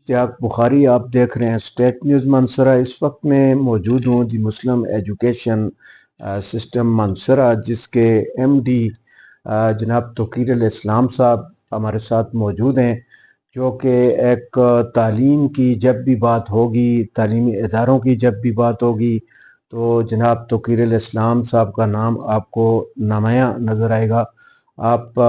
اشتیاق بخاری آپ دیکھ رہے ہیں اسٹیٹ نیوز منصرہ۔ اس وقت میں موجود ہوں دی مسلم ایجوکیشن سسٹم منصرہ، جس کے ایم ڈی جناب توقیر الاسلام صاحب ہمارے ساتھ موجود ہیں، جو کہ ایک تعلیم کی جب بھی بات ہوگی، تعلیمی اداروں کی جب بھی بات ہوگی، تو جناب توقیر الاسلام صاحب کا نام آپ کو نمایاں نظر آئے گا۔ آپ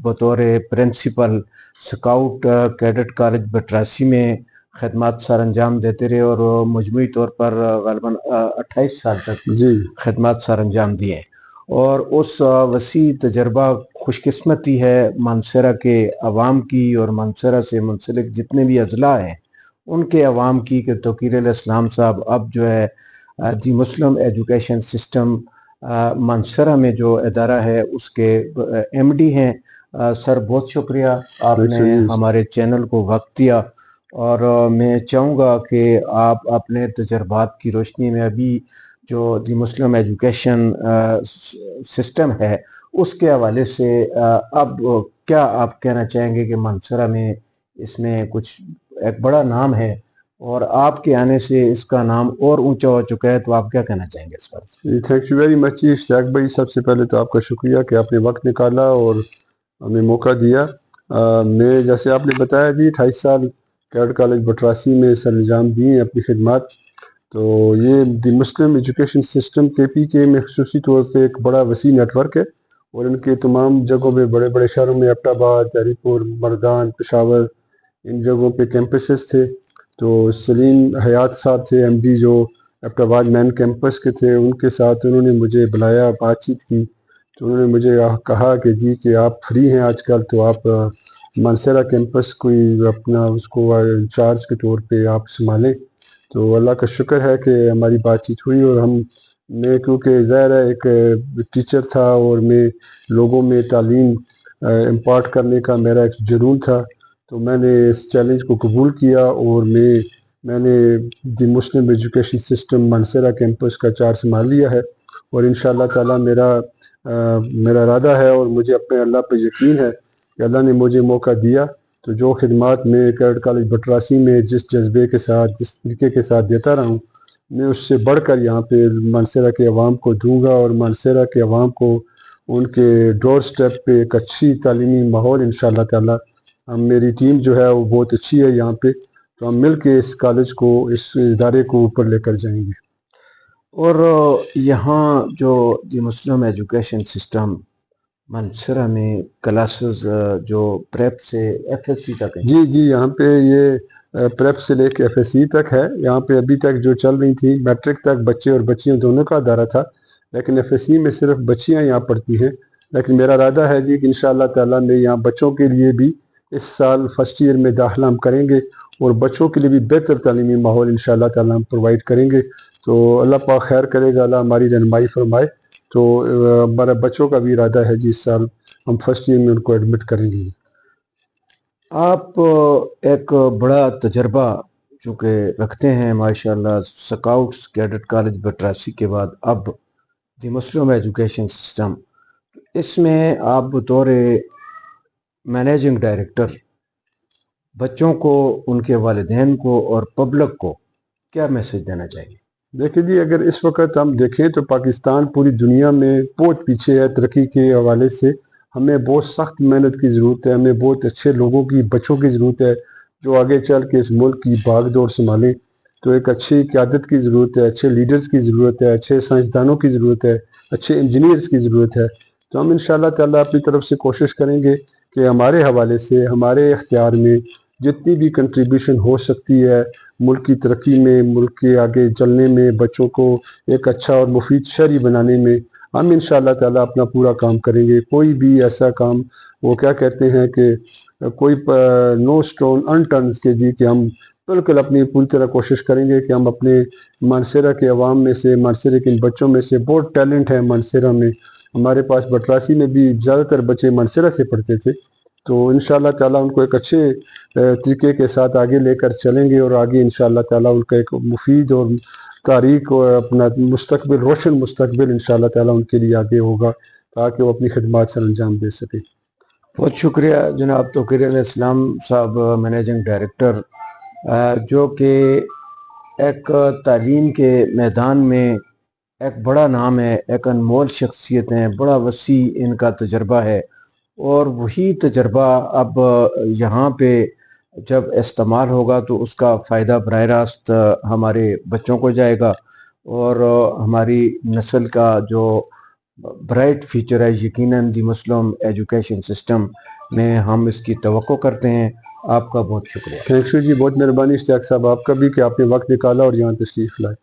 بطور پرنسپل سکاؤٹ کیڈٹ کالج بٹراسی میں خدمات سر انجام دیتے رہے، اور مجموعی طور پر غالباً 28 سال تک خدمات سر انجام دیے، اور اس وسیع تجربہ خوش قسمتی ہے منصرہ کے عوام کی اور منصرہ سے منسلک جتنے بھی اضلاع ہیں ان کے عوام کی، کہ توقیر الاسلام صاحب اب جو ہے دی مسلم ایجوکیشن سسٹم منصرہ میں جو ادارہ ہے اس کے ایم ڈی ہیں۔ سر بہت شکریہ، آپ نے ہمارے چینل کو وقت دیا، اور میں چاہوں گا کہ آپ اپنے تجربات کی روشنی میں ابھی جو دی مسلم ایجوکیشن سسٹم ہے اس کے حوالے سے اب کیا آپ کہنا چاہیں گے کہ منصرہ میں اس میں کچھ ایک بڑا نام ہے، اور آپ کے آنے سے اس کا نام اور اونچا ہو چکا ہے، تو آپ کیا کہنا چاہیں گے اس پر؟ جی تھینک یو ویری مچ جی اشتیاق بھائی، سب سے پہلے تو آپ کا شکریہ کہ آپ نے وقت نکالا اور ہمیں موقع دیا۔ میں جیسے آپ نے بتایا جی 28 سال کیڈٹ کالج بٹراسی میں سر انجام دی ہیں اپنی خدمات، تو یہ دی مسلم ایجوکیشن سسٹم کے پی کے میں خصوصی طور پہ ایک بڑا وسیع نیٹ ورک ہے، اور ان کے تمام جگہوں میں بڑے بڑے شہروں میں ایبٹ آباد، ہری پور، مردان، پشاور، ان جگہوں پہ کیمپسز تھے۔ تو سلیم حیات صاحب تھے ایم ڈی جو ایبٹ آباد مین کیمپس کے تھے، ان کے ساتھ انہوں نے مجھے بلایا، بات چیت کی، تو انہوں نے مجھے کہا کہ جی کہ آپ فری ہیں آج کل، تو آپ منصرہ کیمپس کوئی اپنا اس کو انچارج کے طور پہ آپ سنبھالیں۔ تو اللہ کا شکر ہے کہ ہماری بات چیت ہوئی، اور میں کیونکہ ظاہر ہے ایک ٹیچر تھا اور میں لوگوں میں تعلیم امپارٹ کرنے کا میرا ایک جنون تھا، تو میں نے اس چیلنج کو قبول کیا، اور میں نے دی مسلم ایجوکیشن سسٹم منصرہ کیمپس کا چارج سنبھال لیا ہے، اور انشاءاللہ تعالی میرا ارادہ ہے اور مجھے اپنے اللہ پہ یقین ہے کہ اللہ نے مجھے موقع دیا، تو جو خدمات میں کیڈٹ کالج بٹراسی میں جس جذبے کے ساتھ، جس طریقے کے ساتھ دیتا رہا ہوں، میں اس سے بڑھ کر یہاں پہ منصرہ کے عوام کو دوں گا، اور منصرہ کے عوام کو ان کے ڈور سٹیپ پہ ایک اچھی تعلیمی ماحول انشاءاللہ تعالی، میری ٹیم جو ہے وہ بہت اچھی ہے یہاں پہ، تو ہم مل کے اس کالج کو، اس ادارے کو اوپر لے کر جائیں گے۔ اور یہاں جو دی مسلم ایجوکیشن سسٹم منصرہ میں کلاسز جو پریپ سے ایف ایس سی تک ہیں؟ جی یہاں پہ یہ پریپ سے لے کے ایف ایس سی تک ہے، یہاں پہ ابھی تک جو چل رہی تھی میٹرک تک بچے اور بچیاں دونوں کا ادارہ تھا، لیکن ایف ایس سی میں صرف بچیاں یہاں پڑھتی ہیں، لیکن میرا ارادہ ہے جی کہ انشاءاللہ تعالیٰ میں یہاں بچوں کے لیے بھی اس سال فرسٹ ایئر میں داخلہ ہم کریں گے، اور بچوں کے لیے بھی بہتر تعلیمی ماحول انشاءاللہ تعالیٰ ہم پرووائڈ کریں گے، تو اللہ پاک خیر کرے گا، اللہ ہماری رہنمائی فرمائے، تو ہمارا بچوں کا بھی ارادہ ہے جی اس سال ہم فرسٹ ایئر میں ان کو ایڈمٹ کریں گے۔ آپ ایک بڑا تجربہ چونکہ رکھتے ہیں ماشاءاللہ، سکاؤٹس کیڈٹ کالج بٹراسی کے بعد اب دی مسلم ایجوکیشن سسٹم، اس میں آپ بطور مینیجنگ ڈائریکٹر بچوں کو، ان کے والدین کو اور پبلک کو کیا میسج دینا چاہیے؟ دیکھیں جی، اگر اس وقت ہم دیکھیں تو پاکستان پوری دنیا میں بہت پیچھے ہے ترقی کے حوالے سے، ہمیں بہت سخت محنت کی ضرورت ہے، ہمیں بہت اچھے لوگوں کی، بچوں کی ضرورت ہے جو آگے چل کے اس ملک کی بھاگ دوڑ سنبھالیں، تو ایک اچھی قیادت کی ضرورت ہے، اچھے لیڈرز کی ضرورت ہے، اچھے سائنسدانوں کی ضرورت ہے، اچھے انجینئرز کی ضرورت ہے، تو ہم انشاءاللہ تعالیٰ اپنی طرف سے کوشش کریں گے کہ ہمارے حوالے سے، ہمارے اختیار میں جتنی بھی کنٹریبیوشن ہو سکتی ہے ملک کی ترقی میں، ملک کے آگے چلنے میں، بچوں کو ایک اچھا اور مفید شہری بنانے میں، ہم انشاءاللہ تعالیٰ اپنا پورا کام کریں گے۔ کوئی بھی ایسا کام، وہ کیا کہتے ہیں کہ کوئی نو سٹون انٹرنز کے جی، کہ ہم بالکل اپنی پوری طرح کوشش کریں گے کہ ہم اپنے منصرہ کے عوام میں سے، منصرہ کے بچوں میں سے، بہت ٹیلنٹ ہے منصرہ میں، ہمارے پاس بٹراسی میں بھی زیادہ تر بچے منصرہ سے پڑھتے تھے، تو انشاءاللہ تعالیٰ ان کو ایک اچھے طریقے کے ساتھ آگے لے کر چلیں گے، اور آگے انشاءاللہ تعالیٰ ان کا ایک مفید اور تاریخ اور اپنا مستقبل، روشن مستقبل انشاءاللہ تعالیٰ ان کے لیے آگے ہوگا، تاکہ وہ اپنی خدمات سر انجام دے سکے۔ بہت شکریہ جناب توقیر علیہ السلام صاحب، مینیجنگ ڈائریکٹر، جو کہ ایک تعلیم کے میدان میں ایک بڑا نام ہے، ایک انمول شخصیت ہیں، بڑا وسیع ان کا تجربہ ہے، اور وہی تجربہ اب یہاں پہ جب استعمال ہوگا تو اس کا فائدہ براہ راست ہمارے بچوں کو جائے گا، اور ہماری نسل کا جو برائٹ فیچر ہے یقیناً دی مسلم ایجوکیشن سسٹم میں ہم اس کی توقع کرتے ہیں۔ آپ کا بہت شکریہ۔ تھینکس جی، بہت مہربانی اشتیاق صاحب آپ کا بھی کہ آپ نے وقت نکالا اور یہاں تشریف لائے۔